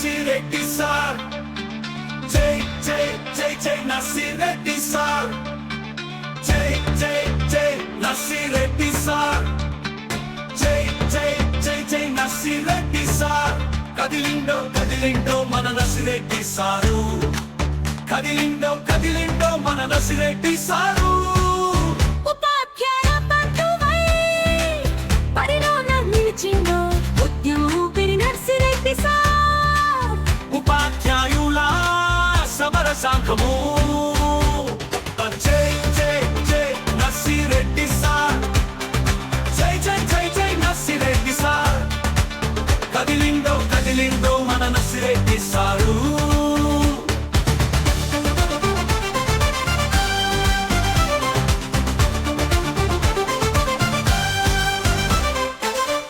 Narsireddy sir. జై జై జై జై నర్సిరెడ్డి సార్. జై జై జై నర్సిరెడ్డి సార్. జై జై జై జై నర్సిరెడ్డి సార్. కదిలిండో కదిలిండో మన నర్సిరెడ్డి సారు. కదిలిండో కదిలిండో మన నర్సిరెడ్డి సారు. ఉపాధ్యాయ బంధువై పరిలోన నిలిచిండో ఉద్యమ ఊపిరి నర్సిరెడ్డి సార్. ఉపాధ్యాయుల సమర సంఘము. జై జై జై నర్సిరెడ్డి సార్. జై జై జై జై నర్సిరెడ్డి సార్. కదిలిండో కదిలిండో మన నర్సిరెడ్డి సారు.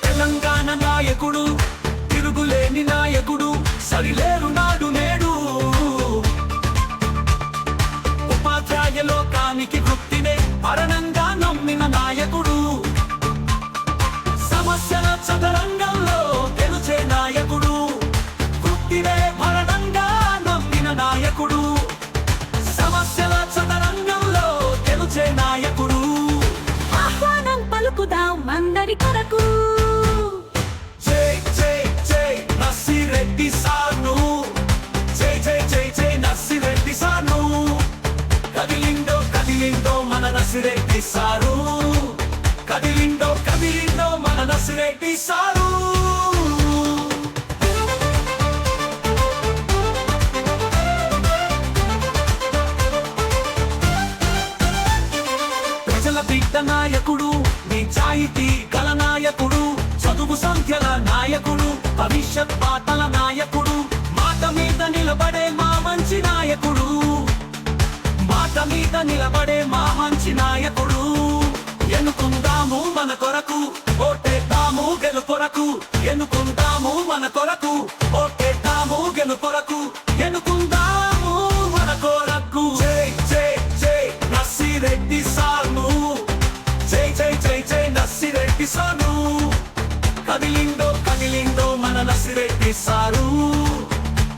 తెలంగాణ నాయకుడు, తిరుగులేని నాయకుడు, సరిలేరు నాడు నేడు. ఉపాధ్యాయ లోకానికి వృత్తినే మరణంగా నమ్మిన నాయకుడు. సమస్యల చదరంగంలో గెలిచే నాయకుడు. వృత్తినే మరణంగా నమ్మిన నాయకుడు. సమస్యల చదరంగంలో గెలిచే నాయకుడు. ఆహ్వానం పలుకుదాం అందరి కొరకు. జై జై జై నర్సిరెడ్డి సార్ను. జై జై జై జై నర్సిరెడ్డి సార్ను. కదిలిండో కదిలిండో మన నర్సిరెడ్డి సారు. కదిలిండో కదిలిండో మన నర్సిరెడ్డి సారు. ప్రజల బిడ్డ నాయకుడు, నిజాయితీ గల నాయకుడు, చదువు సంఖ్యల నాయకుడు, భవిష్యత్ పాటల నాయకుడు, మాట మీద నిలబడే మా మంచి నాయకుడు. మాట మీద నిలబడే మా మంచి నాయకుడు. ఎన్నుకుందాము మన కొరకు, ఓటేద్దాము గెలుపొరకు. ఎన్నుకుందాము మన కొరకు, ఓటేద్దాము గెలుపొరకు. ఎన్నుకుందాము మన కొరకు. జై జై జై నర్సిరెడ్డి సార్ను. జై జై జై జై నర్సిరెడ్డి సార్ను. కదిలిండో కదిలిండో మన నర్సిరెడ్డి సారు.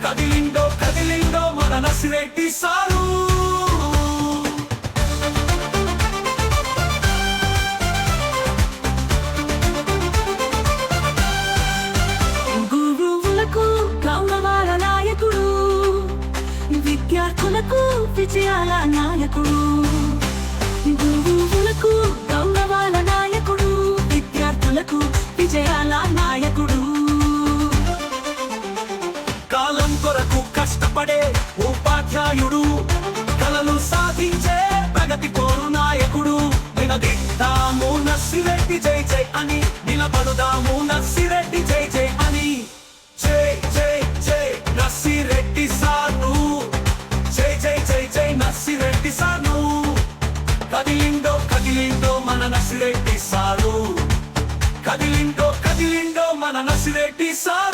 కదిలిండో కదిలిండో మన నర్సిరెడ్డి సారు. గురువులకు గౌరవాల నాయకుడు, విద్యార్థులకు విజయాల నాయకుడు. గురువులకు గౌరవాల నాయకుడు, విద్యార్థులకు విజయాల నాయకుడు. కాలం కొరకు కష్టపడే ఉపాధ్యాయుడు. కలలు సాధించే ప్రగతి కోరు నాయకుడు. నిలదీద్దాము నర్సిరెడ్డి జై జై అని. నిలబడుదాము నర్సిరెడ్డి జై జై అని. జై జై జై నర్సిరెడ్డి సార్ను. జై జై జై జై నర్సిరెడ్డి సార్ను. కదిలిండో కదిలిండో మన నర్సిరెడ్డి సారు. కదిలిండో కదిలిండో మన నర్సిరెడ్డి సారు.